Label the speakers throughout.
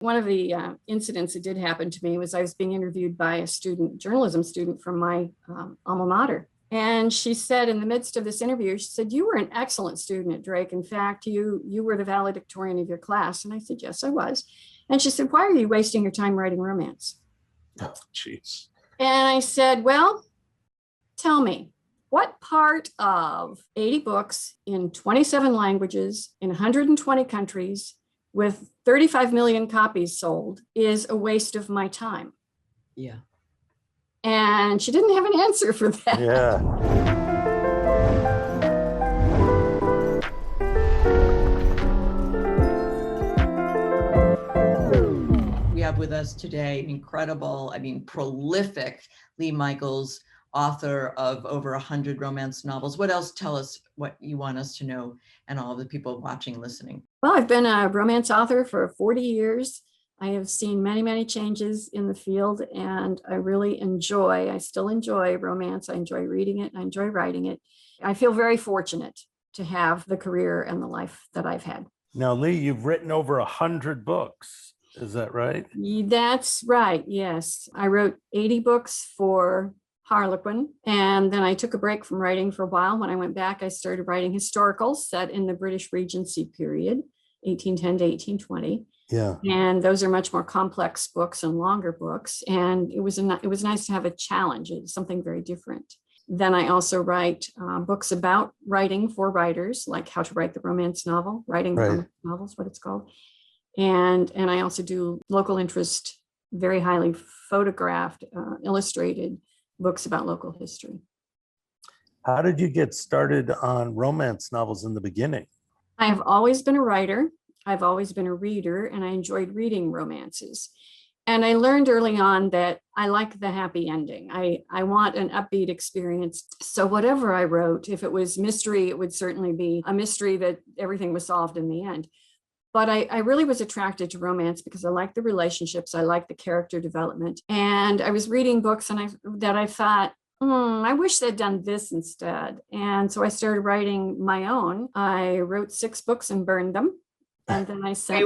Speaker 1: One of the incidents that did happen to me was I was being interviewed by a journalism student from my alma mater. And she said in the midst of this interview, she said, "You were an excellent student at Drake. In fact, you were the valedictorian of your class." And I said, "Yes, I was." And she said, "Why are you wasting your time writing romance?"
Speaker 2: Oh, jeez.
Speaker 1: And I said, "Well, tell me, what part of 80 books in 27 languages in 120 countries with 35 million copies sold is a waste of my time?"
Speaker 3: Yeah.
Speaker 1: And she didn't have an answer for that.
Speaker 2: Yeah.
Speaker 3: We have with us today incredible, prolific Leigh Michaels, author of over 100 romance novels. What else? Tell us what you want us to know and all of the people watching, listening.
Speaker 1: Well, I've been a romance author for 40 years. I have seen many, many changes in the field, and I still enjoy romance. I enjoy reading it. I enjoy writing it. I feel very fortunate to have the career and the life that I've had.
Speaker 2: Now, Leigh, you've written over 100 books. Is that right?
Speaker 1: That's right. Yes. I wrote 80 books for Harlequin, and then I took a break from writing for a while. When I went back, I started writing historicals set in the British Regency period, 1810 to 1820.
Speaker 2: Yeah.
Speaker 1: And those are much more complex books and longer books. And it was nice to have a challenge. It's something very different. Then I also write books about writing for writers, like how to write the romance novel, writing the romance novels, what it's called. And I also do local interest, very highly photographed, illustrated books about local history.
Speaker 2: How did you get started on romance novels in the beginning?
Speaker 1: I have always been a writer. I've always been a reader, and I enjoyed reading romances. And I learned early on that I like the happy ending. I want an upbeat experience. So whatever I wrote, if it was mystery, it would certainly be a mystery that everything was solved in the end. But I really was attracted to romance because I like the relationships. I like the character development. And I was reading books and I thought, I wish they'd done this instead. And so I started writing my own. I wrote 6 books and burned them. And then I sent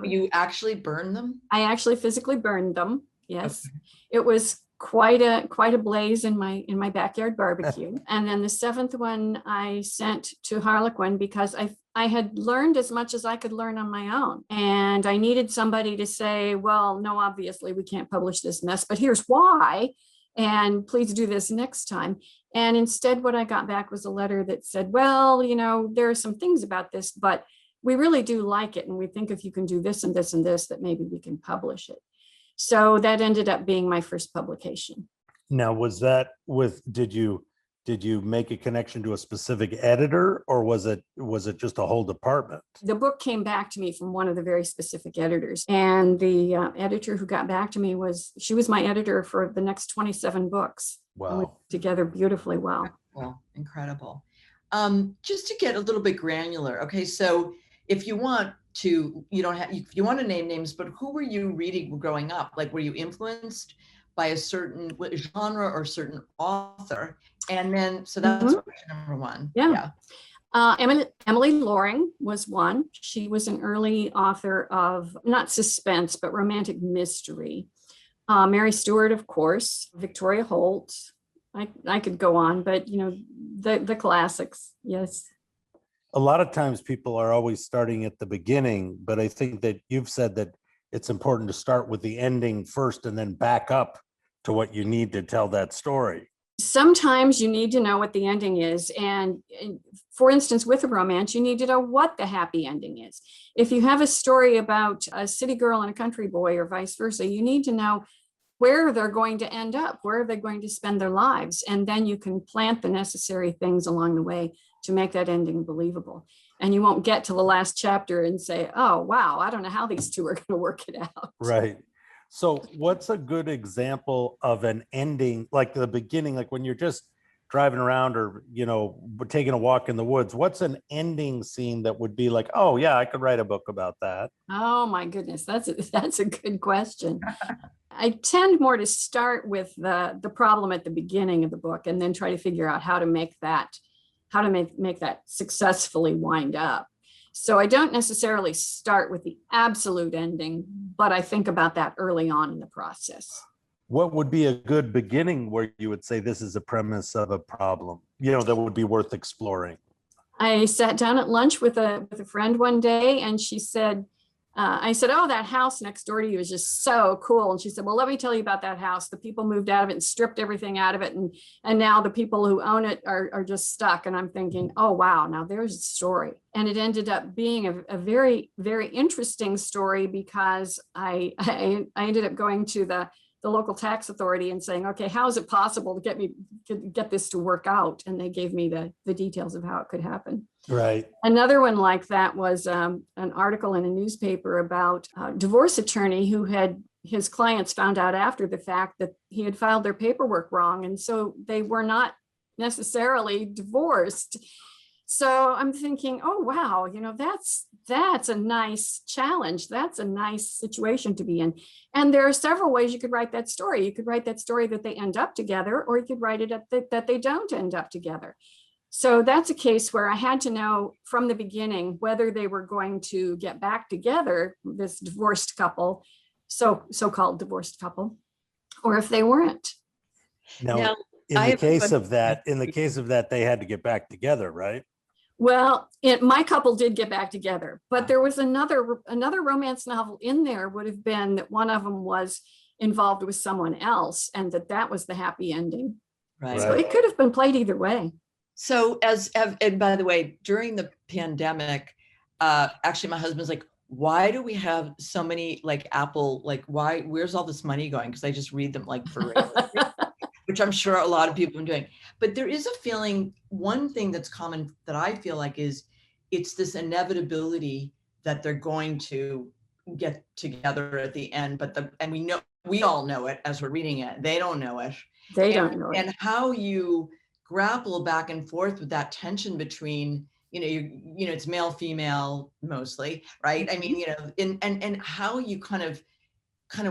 Speaker 3: you actually burned them?
Speaker 1: I actually physically burned them. Yes. Okay. It was quite a blaze in my backyard barbecue. And then the 7th one I sent to Harlequin because I had learned as much as I could learn on my own. And I needed somebody to say, well, no, obviously we can't publish this mess, but here's why. And please do this next time. And instead, what I got back was a letter that said, well, there are some things about this, but we really do like it. And we think if you can do this and this and this, that maybe we can publish it. So that ended up being my first publication.
Speaker 2: Now, was that did you make a connection to a specific editor, or was it just a whole department?
Speaker 1: The book came back to me from one of the very specific editors. And the editor who got back to me was my editor for the next 27 books.
Speaker 2: Wow.
Speaker 1: And we worked together beautifully well.
Speaker 3: Well, incredible. Just to get a little bit granular. Okay. So if you want to, if you want to name names, but who were you reading growing up? Like, were you influenced by a certain genre or certain author? And then, so that's question number 1.
Speaker 1: Yeah. Emily Loring was one. She was an early author of not suspense, but romantic mystery. Mary Stewart, of course, Victoria Holt. I could go on, but the classics. Yes.
Speaker 2: A lot of times people are always starting at the beginning, but I think that you've said that it's important to start with the ending first and then back up to what you need to tell that story.
Speaker 1: Sometimes you need to know what the ending is. And for instance, with a romance, you need to know what the happy ending is. If you have a story about a city girl and a country boy or vice versa, you need to know where they're going to end up, where are they going to spend their lives? And then you can plant the necessary things along the way to make that ending believable. And you won't get to the last chapter and say, oh, wow, I don't know how these two are going to work it out.
Speaker 2: Right. So what's a good example of an ending, like the beginning, like when you're just driving around or, taking a walk in the woods? What's an ending scene that would be like, oh, yeah, I could write a book about that?
Speaker 1: Oh, my goodness. That's a good question. I tend more to start with the problem at the beginning of the book and then try to figure out how to make that successfully wind up. So I don't necessarily start with the absolute ending, but I think about that early on in the process.
Speaker 2: What would be a good beginning where you would say this is a premise of a problem, that would be worth exploring?
Speaker 1: I sat down at lunch with a friend one day, and she said, I said, oh, that house next door to you is just so cool. And she said, well, let me tell you about that house. The people moved out of it and stripped everything out of it. And now the people who own it are just stuck. And I'm thinking, oh, wow, now there's a story. And it ended up being a very, very interesting story, because I ended up going to the local tax authority and saying, okay, how is it possible to get this to work out? And they gave me the details of how it could happen.
Speaker 2: Right.
Speaker 1: Another one like that was an article in a newspaper about a divorce attorney who had his clients found out after the fact that he had filed their paperwork wrong. And so they were not necessarily divorced. So I'm thinking, oh, wow, that's a nice challenge. That's a nice situation to be in. And there are several ways you could write that story. You could write that story that they end up together, or you could write it that they don't end up together. So that's a case where I had to know from the beginning whether they were going to get back together, this divorced couple, so-called divorced couple, or if they weren't.
Speaker 2: Now in the case of that, they had to get back together, right?
Speaker 1: Well, my couple did get back together, but there was another romance novel in there would have been that one of them was involved with someone else, and that was the happy ending.
Speaker 3: Right.
Speaker 1: So it could have been played either way.
Speaker 3: So and by the way, during the pandemic, actually my husband's like, why do we have so many like Apple, like where's all this money going? Because I just read them like for which I'm sure a lot of people are doing. But there is a feeling, one thing that's common that I feel like is it's this inevitability that they're going to get together at the end, and we all know it as we're reading it. They don't know it.
Speaker 1: They don't know it.
Speaker 3: And how you grapple back and forth with that tension between, it's male, female, mostly, right? I mean, and how you kind of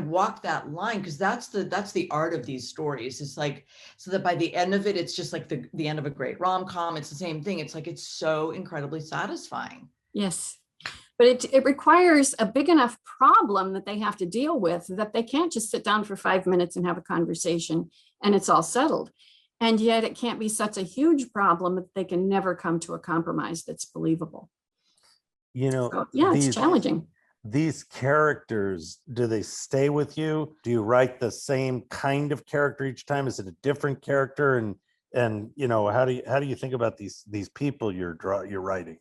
Speaker 3: walk that line, because that's the art of these stories. It's like, so that by the end of it, it's just like the end of a great rom-com. It's the same thing. It's like, it's so incredibly satisfying.
Speaker 1: Yes. But it requires a big enough problem that they have to deal with, that they can't just sit down for 5 minutes and have a conversation and it's all settled. And yet it can't be such a huge problem that they can never come to a compromise that's believable. So, it's challenging.
Speaker 2: These characters, do they stay with you? Do you write the same kind of character each time? Is it a different character? And how do you think about these people you're writing?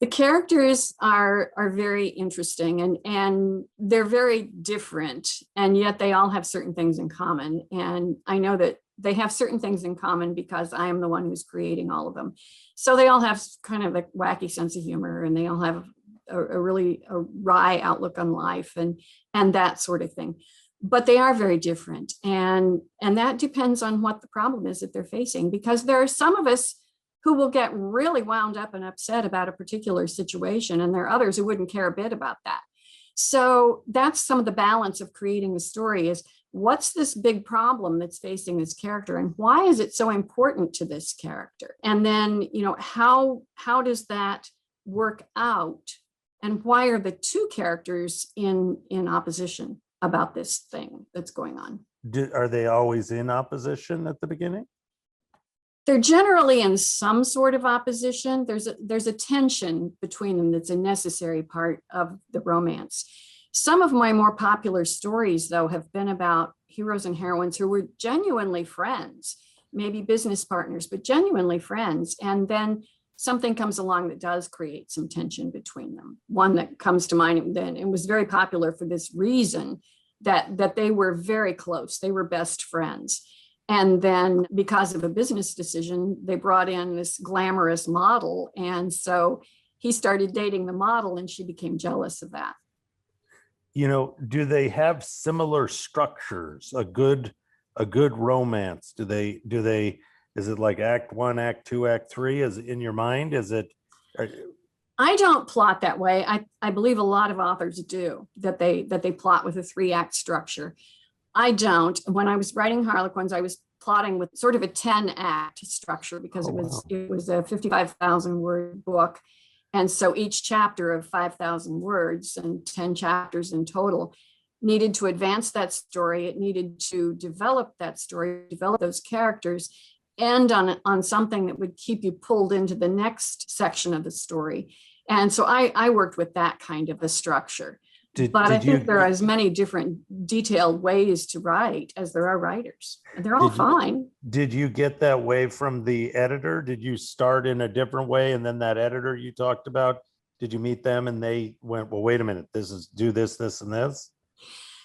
Speaker 1: The characters are very interesting, and they're very different, and yet they all have certain things in common. And I know that they have certain things in common because I am the one who's creating all of them. So they all have kind of a wacky sense of humor, and they all have a really wry outlook on life and that sort of thing. But they are very different. And that depends on what the problem is that they're facing, because there are some of us who will get really wound up and upset about a particular situation, and there are others who wouldn't care a bit about that. So that's some of the balance of creating a story, is what's this big problem that's facing this character, and why is it so important to this character? And then, how does that work out? And why are the two characters in opposition about this thing that's going on?
Speaker 2: Are they always in opposition at the beginning?
Speaker 1: They're generally in some sort of opposition. There's a tension between them that's a necessary part of the romance. Some of my more popular stories, though, have been about heroes and heroines who were genuinely friends, maybe business partners, but genuinely friends. And then something comes along that does create some tension between them. One that comes to mind, then it was very popular for this reason, that they were very close. They were best friends. And then because of a business decision, they brought in this glamorous model. And so he started dating the model, and she became jealous of that.
Speaker 2: Do they have similar structures? A good romance? Is it like act 1, act 2, act 3? Is it in your mind?
Speaker 1: I don't plot that way. I believe a lot of authors do, that they plot with a 3-act structure. I don't. When I was writing Harlequins, I was plotting with sort of a 10-act structure, because it was a 55,000 word book. And so each chapter of 5,000 words and 10 chapters in total needed to advance that story. It needed to develop that story, develop those characters, end on something that would keep you pulled into the next section of the story. And so I worked with that kind of a structure. But I think there are as many different detailed ways to write as there are writers. And they're all fine.
Speaker 2: Did you get that way from the editor? Did you start in a different way? And then that editor you talked about, did you meet them and they went, well, wait a minute, do this, this, and this?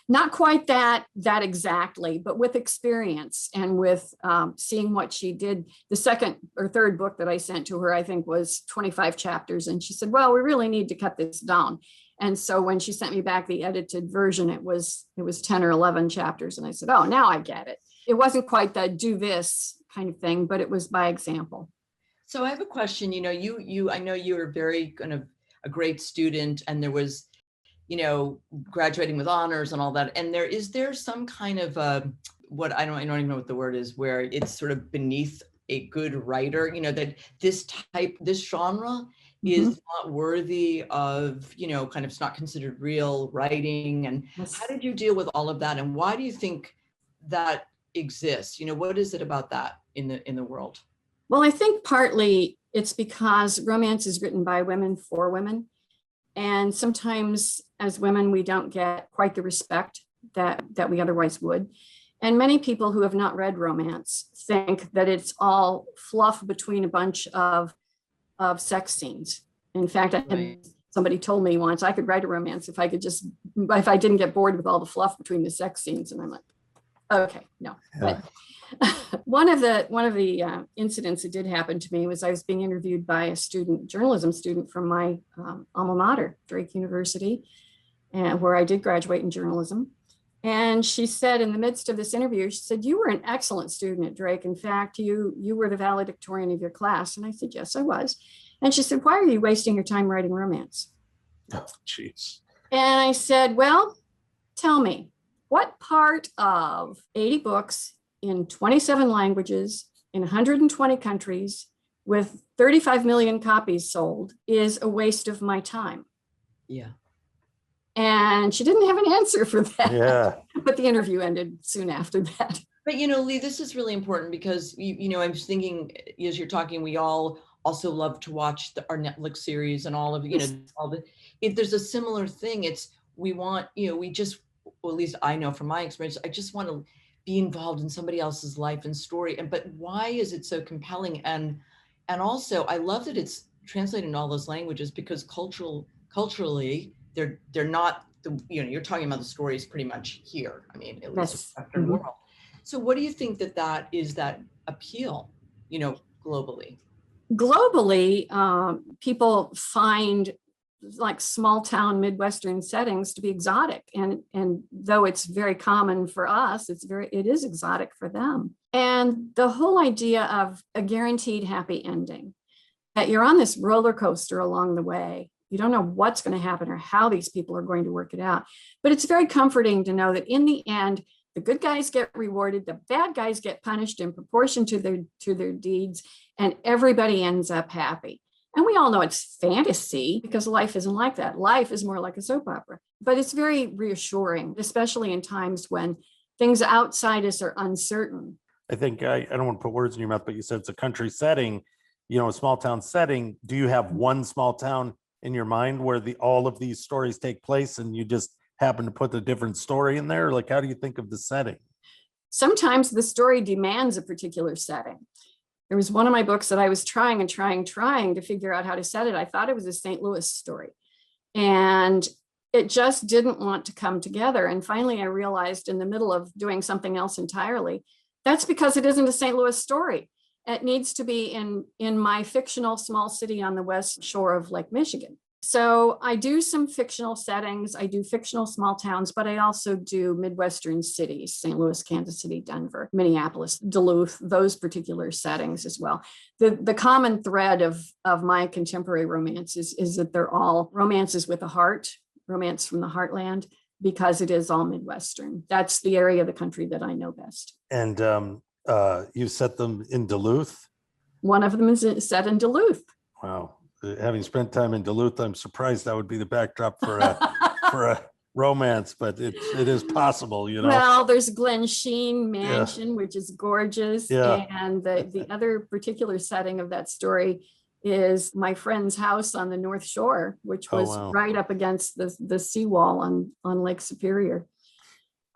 Speaker 1: Not quite that exactly, but with experience and with seeing what she did. The second or third book that I sent to her, I think, was 25 chapters. And she said, well, we really need to cut this down. And so when she sent me back the edited version, it was 10 or 11 chapters. And I said, oh, now I get it. It wasn't quite the do this kind of thing, but it was by example.
Speaker 3: So I have a question. You know, I know you were very kind of a great student, and there was, you know, graduating with honors and all that. And is there some kind of I don't even know what the word is, where it's sort of beneath a good writer, you know, that this genre is not worthy of, you know, kind of, it's not considered real writing. And how did you deal with all of that? And why do you think that exists? You know, what is it about that in the world?
Speaker 1: Well, I think partly it's because romance is written by women for women. And sometimes as women, we don't get quite the respect that we otherwise would. And many people who have not read romance think that it's all fluff between a bunch of sex scenes. In fact, somebody told me once I could write a romance if I didn't get bored with all the fluff between the sex scenes. And I'm like, okay, no. Yeah. But one of the incidents that did happen to me was I was being interviewed by a journalism student from my alma mater, Drake University, where I did graduate in journalism. And she said, in the midst of this interview, she said, you were an excellent student at Drake. In fact, you were the valedictorian of your class. And I said, yes, I was. And she said, why are you wasting your time writing romance?
Speaker 2: Oh, jeez.
Speaker 1: And I said, well, tell me, what part of 80 books in 27 languages in 120 countries with 35 million copies sold is a waste of my time?
Speaker 3: Yeah.
Speaker 1: And she didn't have an answer for that.
Speaker 2: Yeah.
Speaker 1: But the interview ended soon after that.
Speaker 3: But, you know, Leigh, this is really important because, you know, I'm just thinking as you're talking, we all also love to watch our Netflix series and all of, you know, if there's a similar thing, we want, you know, well, at least I know from my experience, I just want to be involved in somebody else's life and story. But why is it so compelling? And also I love that it's translated in all those languages, because culturally, they're not you know, you're talking about the stories pretty much here. I mean, at least in the Western world. So what do you think that is that appeal, you know, globally? Globally,
Speaker 1: people find like small town Midwestern settings to be exotic. And though it's very common for us, it is exotic for them. And the whole idea of a guaranteed happy ending, that you're on this roller coaster along the way. You don't know what's going to happen or how these people are going to work it out. But it's very comforting to know that in the end, the good guys get rewarded, the bad guys get punished in proportion to their deeds, and everybody ends up happy. And we all know it's fantasy because life isn't like that. Life is more like a soap opera. But it's very reassuring, especially in times when things outside us are uncertain.
Speaker 2: I think I don't want to put words in your mouth, but you said it's a country setting, you know, a small town setting. Do you have one small town in your mind where all of these stories take place and you just happen to put a different story in there? Like, how do you think of the setting?
Speaker 1: Sometimes the story demands a particular setting. There was one of my books that I was trying to figure out how to set it. I thought it was a St. Louis story, and it just didn't want to come together. And finally, I realized in the middle of doing something else entirely, that's because it isn't a St. Louis story. It needs to be in my fictional small city on the west shore of Lake Michigan. So I do some fictional settings, I do fictional small towns, but I also do Midwestern cities, St. Louis, Kansas City, Denver, Minneapolis, Duluth, those particular settings as well. The common thread of my contemporary romances is that they're all romances with a heart, romance from the heartland, because it is all Midwestern. That's the area of the country that I know best.
Speaker 2: And you set them in Duluth?
Speaker 1: One of them is set in Duluth.
Speaker 2: Wow. having spent time in Duluth, I'm surprised that would be the backdrop for a romance, but it is possible, you know.
Speaker 1: Well, there's Glen Sheen Mansion, which is gorgeous.
Speaker 2: Yeah.
Speaker 1: And the other particular setting of that story is my friend's house on the North Shore, which was right up against the seawall on Lake Superior.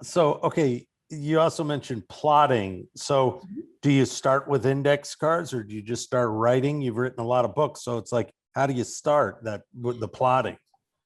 Speaker 2: So, okay, you also mentioned plotting. So do you start with index cards or do you just start writing? You've written a lot of books. So it's like, how do you start that with the plotting?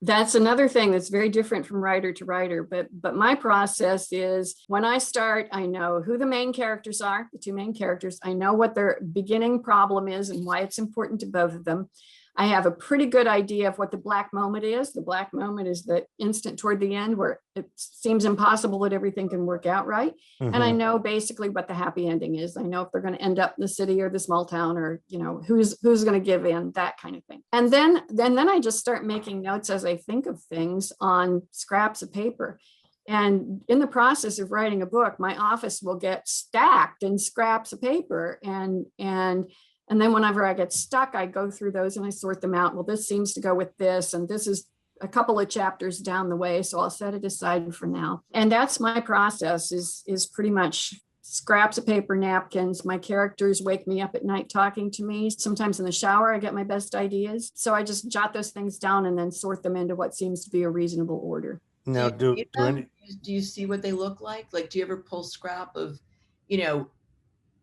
Speaker 1: That's another thing that's very different from writer to writer. But my process is when I start, I know who the main characters are, the two main characters. I know what their beginning problem is and why it's important to both of them. I have a pretty good idea of what the black moment is. The black moment is the instant toward the end where it seems impossible that everything can work out right. Mm-hmm. And I know basically what the happy ending is. I know if they're going to end up in the city or the small town, or, you know, who's going to give in, that kind of thing. And then I just start making notes as I think of things on scraps of paper. And in the process of writing a book, my office will get stacked in scraps of paper. And then whenever I get stuck, I go through those and I sort them out. Well, this seems to go with this, and this is a couple of chapters down the way, so I'll set it aside for now. And that's my process is pretty much scraps of paper, napkins. My characters wake me up at night talking to me. Sometimes in the shower, I get my best ideas. So I just jot those things down and then sort them into what seems to be a reasonable order.
Speaker 2: Now, do
Speaker 3: you see what they look like? Like, do you ever pull scrap of, you know,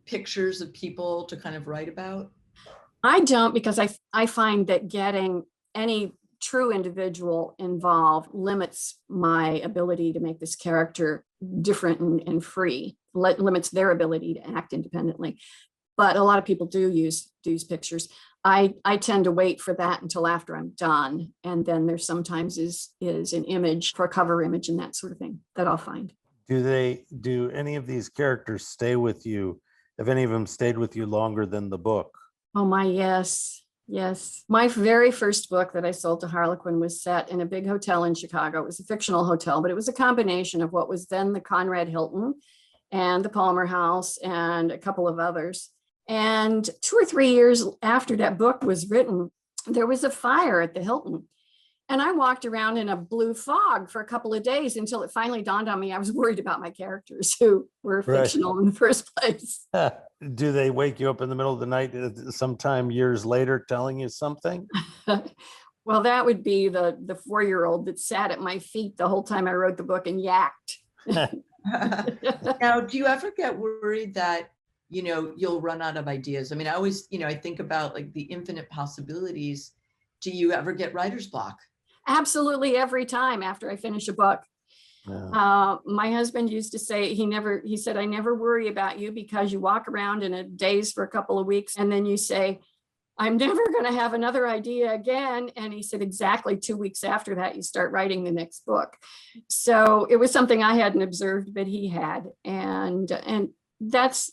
Speaker 3: pictures of people to kind of write about?
Speaker 1: I don't, because I find that getting any true individual involved limits my ability to make this character different and free, limits their ability to act independently. But a lot of people do use pictures. I tend to wait for that until after I'm done. And then there sometimes is an image for a cover image and that sort of thing that I'll find.
Speaker 2: Do any of these characters stay with you? Have any of them stayed with you longer than the book?
Speaker 1: Oh my, yes. My very first book that I sold to Harlequin was set in a big hotel in Chicago. It was a fictional hotel, but it was a combination of what was then the Conrad Hilton and the Palmer House and a couple of others. And 2 or 3 years after that book was written, there was a fire at the Hilton. And I walked around in a blue fog for a couple of days until it finally dawned on me I was worried about my characters who were fictional in the first place.
Speaker 2: Do they wake you up in the middle of the night sometime years later telling you something?
Speaker 1: Well, that would be the 4-year-old that sat at my feet the whole time I wrote the book and yacked.
Speaker 3: Now, do you ever get worried that, you know, you'll run out of ideas? I mean, I always, you know, I think about like the infinite possibilities. Do you ever get writer's block?
Speaker 1: Absolutely, every time after I finish a book. Yeah. My husband used to say, he said, I never worry about you because you walk around in a daze for a couple of weeks and then you say, I'm never going to have another idea again. And he said, exactly 2 weeks after that, you start writing the next book. So it was something I hadn't observed, but he had. And that's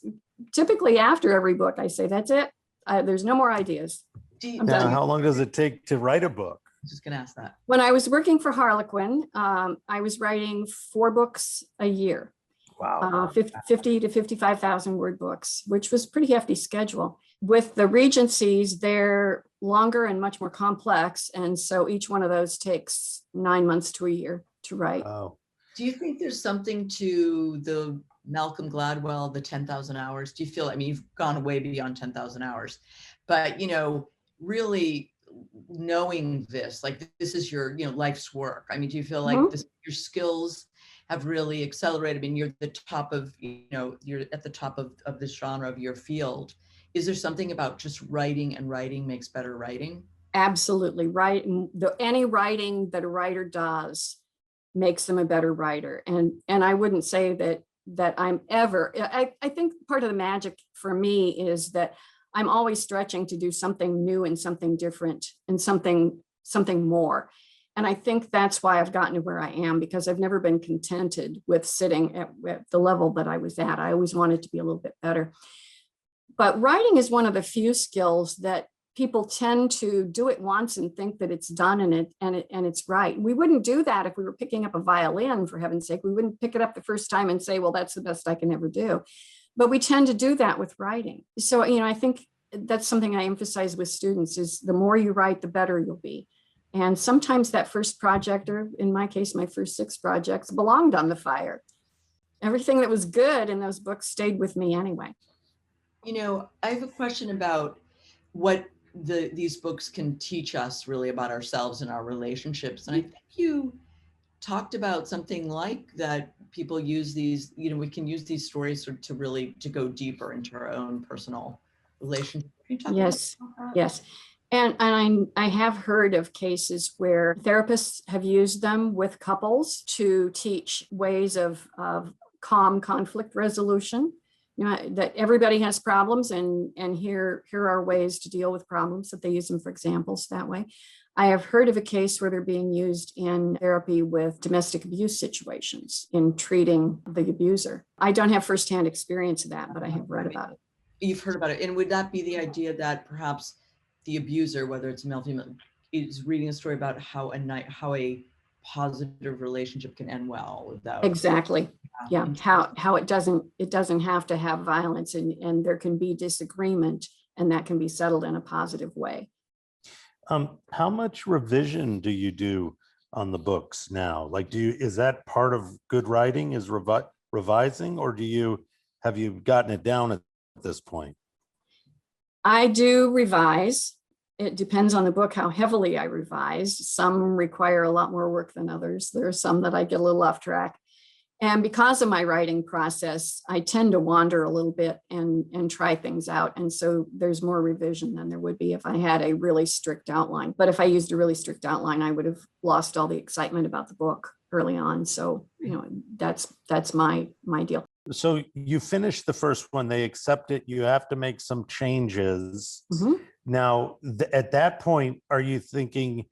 Speaker 1: typically after every book, I say, that's it. There's no more ideas.
Speaker 2: Now, how long does it take to write a book?
Speaker 3: Just gonna ask that.
Speaker 1: When I was working for Harlequin, I was writing 4 books a year.
Speaker 2: Wow.
Speaker 1: 50 to 55,000 word books, which was a pretty hefty schedule. With the Regencies, they're longer and much more complex. And so each one of those takes 9 months to a year to write.
Speaker 2: Oh.
Speaker 3: Do you think there's something to the Malcolm Gladwell, the 10,000 hours? Do you feel, I mean, you've gone way beyond 10,000 hours, but, you know, really knowing this, like this is your, you know, life's work. I mean, do you feel like your skills have really accelerated? I mean, you're the top of, you know, you're at the top of this genre of your field. Is there something about just writing and writing makes better writing? Absolutely.
Speaker 1: Right. Any writing that a writer does makes them a better writer. And I wouldn't say that I'm ever, I think part of the magic for me is that I'm always stretching to do something new and something different and something more. And I think that's why I've gotten to where I am, because I've never been contented with sitting at the level that I was at. I always wanted to be a little bit better. But writing is one of the few skills that people tend to do it once and think that it's done and it's right. We wouldn't do that if we were picking up a violin, for heaven's sake. We wouldn't pick it up the first time and say, well, that's the best I can ever do. But we tend to do that with writing. So, you know, I think that's something I emphasize with students is the more you write, the better you'll be. And sometimes that first project, or in my case, my first 6 projects, belonged on the fire. Everything that was good in those books stayed with me anyway.
Speaker 3: I have a question about what these books can teach us really about ourselves and our relationships. And I think you talked about something like that people use these, we can use these stories to really to go deeper into our own personal relationship. Can you talk
Speaker 1: Yes,
Speaker 3: about that?
Speaker 1: yes. And I have heard of cases where therapists have used them with couples to teach ways of calm conflict resolution. That everybody has problems, and here are ways to deal with problems, that they use them for examples that way. I have heard of a case where they're being used in therapy with domestic abuse situations in treating the abuser. I don't have firsthand experience of that, but I have read about it.
Speaker 3: You've heard about it. And would that be the idea that perhaps the abuser, whether it's male, female, is reading a story about how a positive relationship can end well without
Speaker 1: Exactly. Yeah. How it doesn't have to have violence, and there can be disagreement, and that can be settled in a positive way.
Speaker 2: How much revision do you do on the books now? Like, is that part of good writing, is revising, or have you gotten it down at this point?
Speaker 1: I do revise. It depends on the book how heavily I revise. Some require a lot more work than others. There are some that I get a little off track. And because of my writing process, I tend to wander a little bit and try things out. And so there's more revision than there would be if I had a really strict outline. But if I used a really strict outline, I would have lost all the excitement about the book early on. So, that's my deal.
Speaker 2: So you finished the first one, they accept it, you have to make some changes.
Speaker 1: Mm-hmm.
Speaker 2: Now, at that point, are you thinking,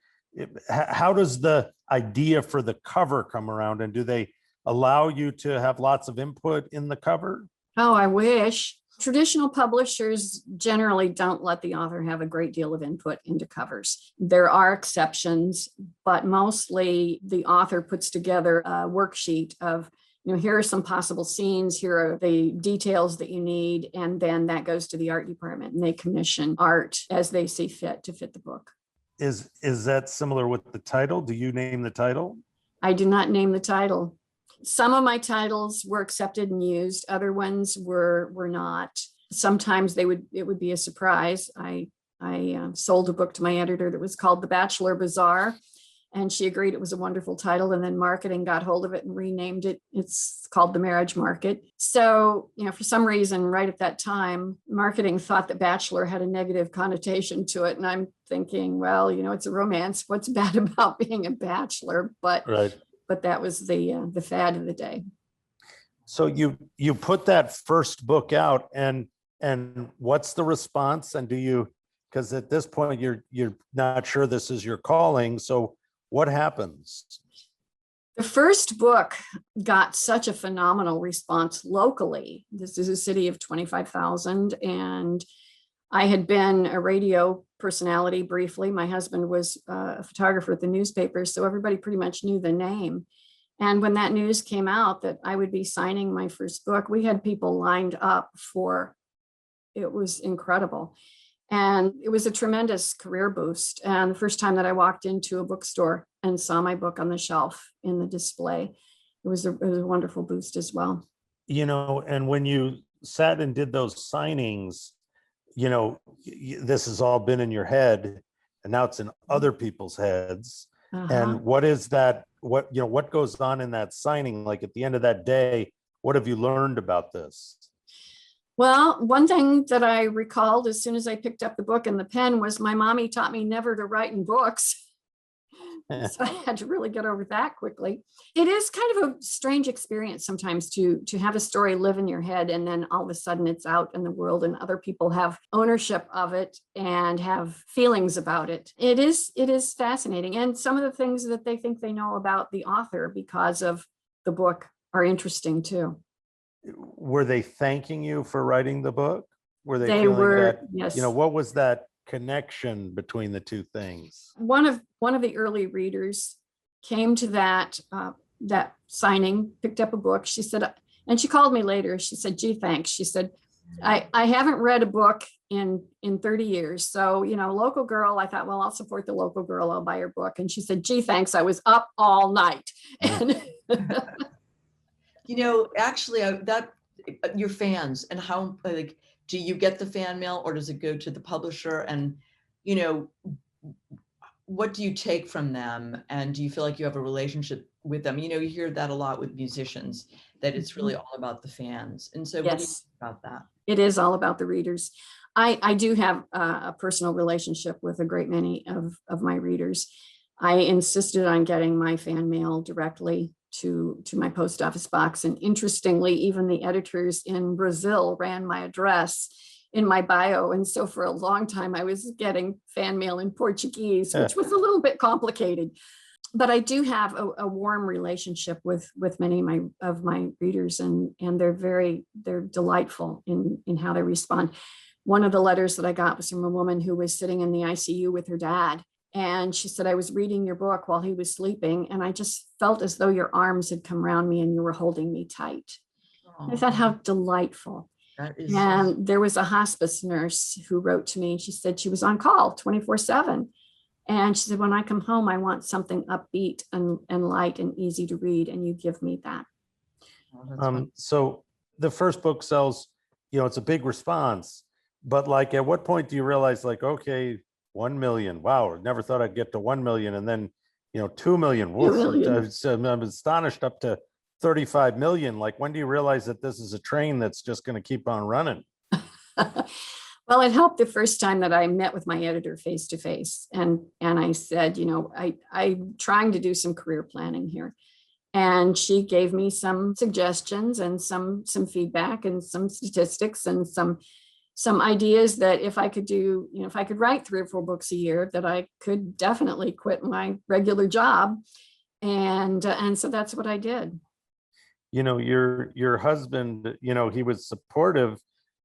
Speaker 2: how does the idea for the cover come around, and do they allow you to have lots of input in the cover?
Speaker 1: Oh, I wish. Traditional publishers generally don't let the author have a great deal of input into covers. There are exceptions, but mostly the author puts together a worksheet of, here are some possible scenes, here are the details that you need, and then that goes to the art department, and they commission art as they see fit to fit the book.
Speaker 2: Is that similar with the title? Do you name the title?
Speaker 1: I do not name the title. Some of my titles were accepted and used. Other ones were not. Sometimes it would be a surprise. I sold a book to my editor that was called The Bachelor Bazaar, and she agreed it was a wonderful title. And then marketing got hold of it and renamed it. It's called The Marriage Market. So, for some reason, right at that time, marketing thought that bachelor had a negative connotation to it. And I'm thinking, well, it's a romance. What's bad about being a bachelor? But
Speaker 2: right.
Speaker 1: But that was the fad of the day.
Speaker 2: So you put that first book out, and what's the response? And because at this point you're not sure this is your calling, so what happens?
Speaker 1: The first book got such a phenomenal response locally. This is a city of 25,000, and I had been a radio personality briefly. My husband was a photographer at the newspaper, so everybody pretty much knew the name. And when that news came out that I would be signing my first book, we had people lined up for it. Was incredible. And it was a tremendous career boost. And the first time that I walked into a bookstore and saw my book on the shelf in the display, it was a wonderful boost as well.
Speaker 2: And when you sat and did those signings, this has all been in your head, and now it's in other people's heads. Uh-huh. And what is that? What goes on in that signing? Like, at the end of that day, what have you learned about this?
Speaker 1: Well, one thing that I recalled as soon as I picked up the book and the pen was my mommy taught me never to write in books. So I had to really get over that quickly. It is kind of a strange experience sometimes to have a story live in your head, and then all of a sudden it's out in the world and other people have ownership of it and have feelings about it. It is fascinating. And some of the things that they think they know about the author because of the book are interesting too.
Speaker 2: Were they thanking you for writing the book?
Speaker 1: They were, yes.
Speaker 2: What was that connection between the two things?
Speaker 1: One of the early readers came to that signing, picked up a book. She said, and she called me later. She said, "Gee, thanks." She said, I haven't read a book in 30 years. So, local girl, I thought, well, I'll support the local girl. I'll buy her book. And she said, gee, thanks. I was up all night. And
Speaker 3: Actually, your fans, and how, like, do you get the fan mail, or does it go to the publisher? And, what do you take from them? And do you feel like you have a relationship with them? You hear that a lot with musicians, that it's really all about the fans. And so what do you think about that?
Speaker 1: It is all about the readers. I do have a personal relationship with a great many of my readers. I insisted on getting my fan mail directly to my post office box. And interestingly, even the editors in Brazil ran my address in my bio. And so for a long time, I was getting fan mail in Portuguese, which was a little bit complicated. But I do have a warm relationship with many of my readers, and they're delightful in how they respond. One of the letters that I got was from a woman who was sitting in the ICU with her dad. And she said, I was reading your book while he was sleeping, and I just felt as though your arms had come around me and you were holding me tight. I thought, how delightful. And there was a hospice nurse who wrote to me. She said she was on call 24/7. And she said, when I come home, I want something upbeat and light and easy to read. And you give me that.
Speaker 2: So the first book sells, it's a big response, but like, at what point do you realize, like, okay, 1 million, wow, never thought I'd get to 1 million. And then, 2 million, woof,
Speaker 1: 2 million.
Speaker 2: I'm astonished, up to 35 million. Like, when do you realize that this is a train that's just going to keep on running?
Speaker 1: Well, it helped the first time that I met with my editor face to face. And I said, I'm trying to do some career planning here. And she gave me some suggestions and some feedback and some statistics and some ideas that if I could do, if I could write 3 or 4 books a year, that I could definitely quit my regular job. And so that's what I did.
Speaker 2: Your husband, he was supportive,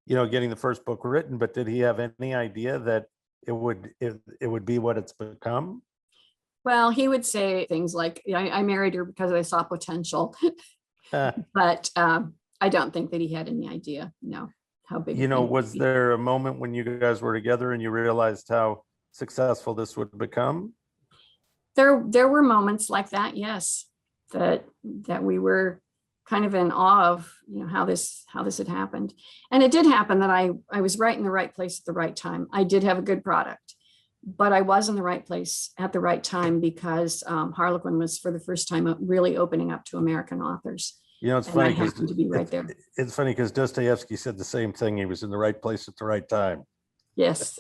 Speaker 2: getting the first book written, but did he have any idea that it would be what it's become?
Speaker 1: Well, he would say things like, I married her because I saw potential, but I don't think that he had any idea, how big.
Speaker 2: Was there a moment when you guys were together and you realized how successful this would become?
Speaker 1: There were moments like that, yes, that we were kind of in awe of, how this had happened. And it did happen that I was right in the right place at the right time. I did have a good product, but I was in the right place at the right time because Harlequin was, for the first time, really opening up to American authors.
Speaker 2: It's funny because
Speaker 1: to be right there.
Speaker 2: It's funny because Dostoevsky said the same thing. He was in the right place at the right time.
Speaker 1: Yes.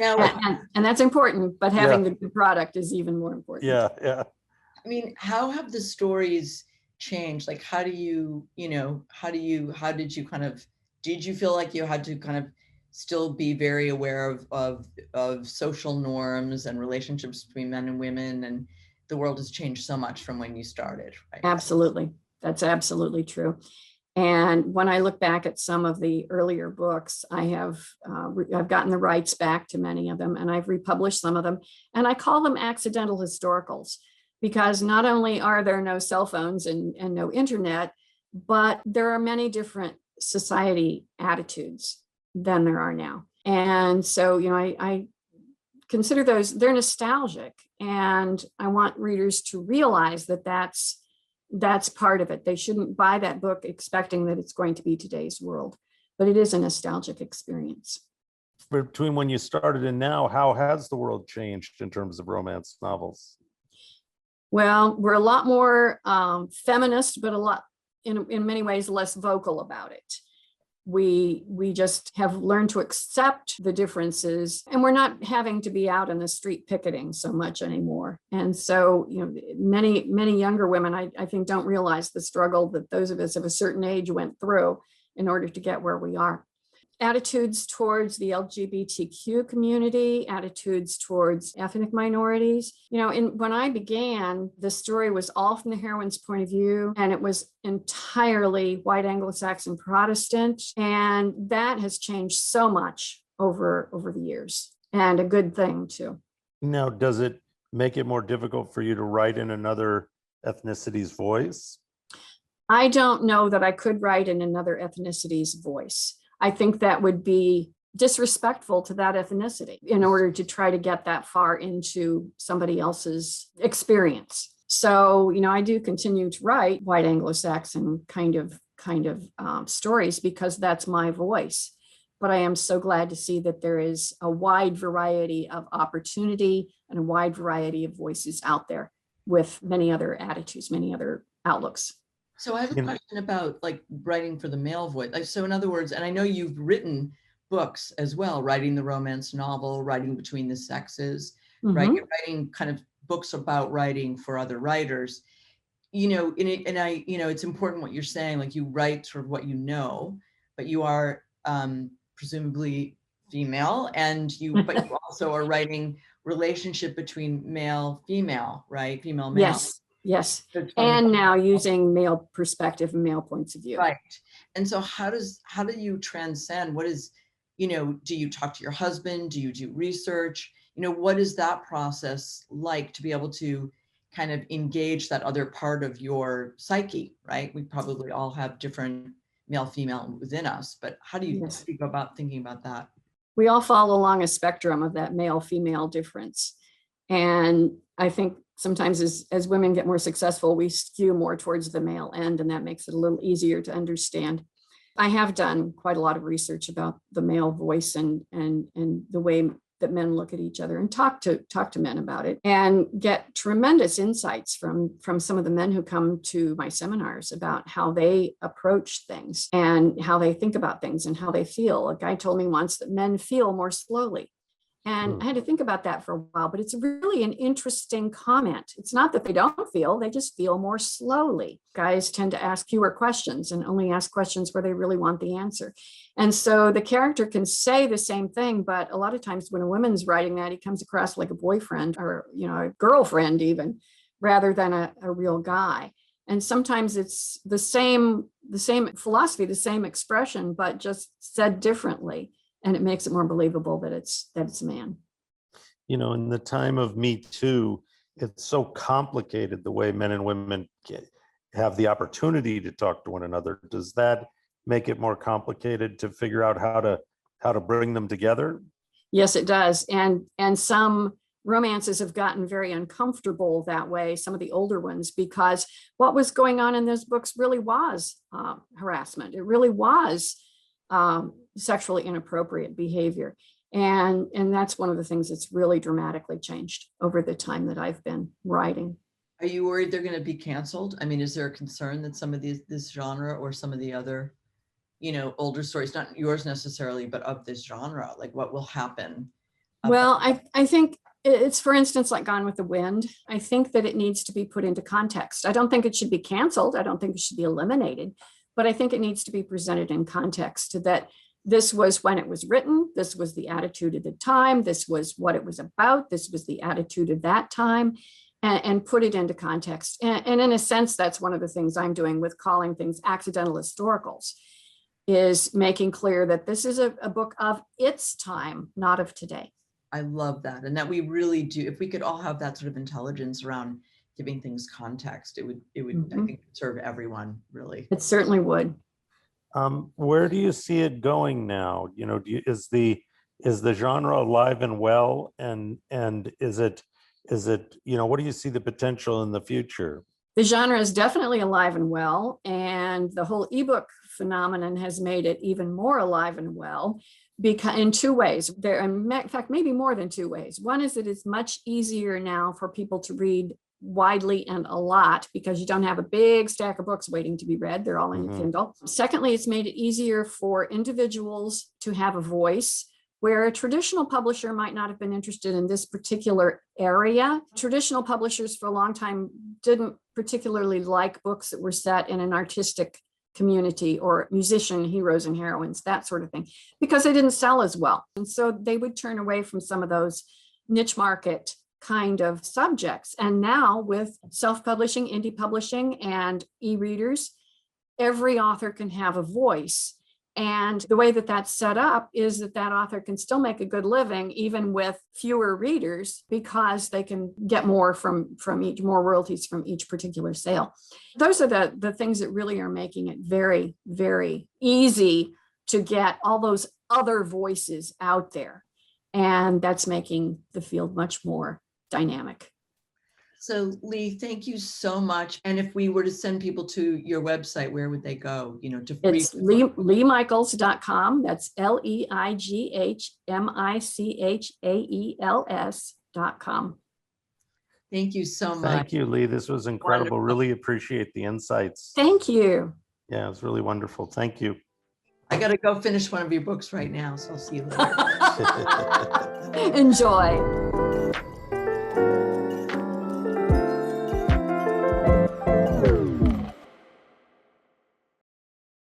Speaker 1: And that's important, but having the good product is even more important.
Speaker 2: Yeah.
Speaker 3: I mean, how have the stories changed? Like, how did you did you feel like you had to kind of still be very aware of social norms and relationships between men and women, and the world has changed so much from when you started, right?
Speaker 1: Absolutely. That's absolutely true. And when I look back at some of the earlier books, I've gotten the rights back to many of them, and I've republished some of them, and I call them accidental historicals, because not only are there no cell phones and no internet, but there are many different society attitudes than there are now. And so, I consider those, they're nostalgic, and I want readers to realize that that's part of it. They shouldn't buy that book expecting that it's going to be today's world, but it is a nostalgic experience.
Speaker 2: Between when you started and now, how has the world changed in terms of romance novels?
Speaker 1: Well, we're a lot more feminist, but a lot, in many ways, less vocal about it. We just have learned to accept the differences, and we're not having to be out in the street picketing so much anymore. And so, many younger women, I think, don't realize the struggle that those of us of a certain age went through in order to get where we are. Attitudes towards the LGBTQ community, attitudes towards ethnic minorities. When I began, the story was all from the heroine's point of view, and it was entirely white Anglo-Saxon Protestant. And that has changed so much over the years, and a good thing too.
Speaker 2: Now, does it make it more difficult for you to write in another ethnicity's voice?
Speaker 1: I don't know that I could write in another ethnicity's voice. I think that would be disrespectful to that ethnicity in order to try to get that far into somebody else's experience. So, I do continue to write white Anglo-Saxon kind of stories because that's my voice. But I am so glad to see that there is a wide variety of opportunity and a wide variety of voices out there with many other attitudes, many other outlooks.
Speaker 3: So I have a question about like writing for the male voice. Like, so in other words, and I know you've written books as well, writing the romance novel, writing between the sexes, right? You're writing kind of books about writing for other writers, it's important what you're saying, like you write sort of what you know, but you are presumably female but you also are writing relationship between male, female, right? Female, male.
Speaker 1: Yes. And now using male perspective and male points of view.
Speaker 3: Right. And so how do you transcend? What is, do you talk to your husband? Do you do research? What is that process like to be able to kind of engage that other part of your psyche, right? We probably all have different male, female within us, but how do you go about thinking about that?
Speaker 1: We all fall along a spectrum of that male, female difference. And I think sometimes as women get more successful, we skew more towards the male end, and that makes it a little easier to understand. I have done quite a lot of research about the male voice and the way that men look at each other and talk to men about it, and get tremendous insights from some of the men who come to my seminars about how they approach things and how they think about things and how they feel. A guy told me once that men feel more slowly. And I had to think about that for a while, but it's really an interesting comment. It's not that they don't feel, they just feel more slowly. Guys tend to ask fewer questions and only ask questions where they really want the answer. And so the character can say the same thing, but a lot of times when a woman's writing that, he comes across like a boyfriend or, a girlfriend even, rather than a real guy. And sometimes it's the same philosophy, the same expression, but just said differently. And it makes it more believable that it's a man.
Speaker 2: In the time of Me Too, it's so complicated the way men and women have the opportunity to talk to one another. Does that make it more complicated to figure out how to bring them together?
Speaker 1: Yes, it does. And some romances have gotten very uncomfortable that way, some of the older ones, because what was going on in those books really was harassment. It really was sexually inappropriate behavior. And that's one of the things that's really dramatically changed over the time that I've been writing.
Speaker 3: Are you worried they're going to be canceled? I mean, is there a concern that some of this genre or some of the other, older stories, not yours necessarily, but of this genre, like what will happen?
Speaker 1: Well, I think it's, for instance, like Gone with the Wind. I think that it needs to be put into context. I don't think it should be canceled. I don't think it should be eliminated. But I think it needs to be presented in context that this was when it was written, this was the attitude of the time, this was what it was about, this was the attitude of that time, and put it into context. And in a sense, that's one of the things I'm doing with calling things accidental historicals, is making clear that this is a book of its time, not of today.
Speaker 3: I love that. And that we really do, if we could all have that sort of intelligence around giving things context, it would I think serve everyone, really.
Speaker 1: It certainly would.
Speaker 2: Where do you see it going now? Is the genre alive and well, and is it what do you see the potential in the future?
Speaker 1: The genre is definitely alive and well, and the whole ebook phenomenon has made it even more alive and well, because in two ways. In fact, maybe more than two ways. One is that it's much easier now for people to read widely and a lot, because you don't have a big stack of books waiting to be read. They're all in your Kindle. Secondly, it's made it easier for individuals to have a voice where a traditional publisher might not have been interested in this particular area. Traditional publishers for a long time didn't particularly like books that were set in an artistic community or musician heroes and heroines, that sort of thing, because they didn't sell as well. And so they would turn away from some of those niche market kind of subjects. And now with self-publishing, indie publishing, and e-readers, every author can have a voice. And the way that that's set up is that author can still make a good living, even with fewer readers, because they can get more from each, more royalties from each particular sale. Those are the things that really are making it very, very easy to get all those other voices out there. And that's making the field much more dynamic.
Speaker 3: So Leigh, thank you so much. And if we were to send people to your website, where would they go? You know, to
Speaker 1: It's LeighMichaels.com. That's LeighMichaels.com.
Speaker 3: Thank you so much.
Speaker 2: Thank you, Leigh. This was incredible.
Speaker 3: Wonderful.
Speaker 2: Really appreciate the insights.
Speaker 1: Thank you.
Speaker 2: Yeah, it was really wonderful. Thank you.
Speaker 3: I got to go finish one of your books right now. So I'll see you later.
Speaker 1: Enjoy.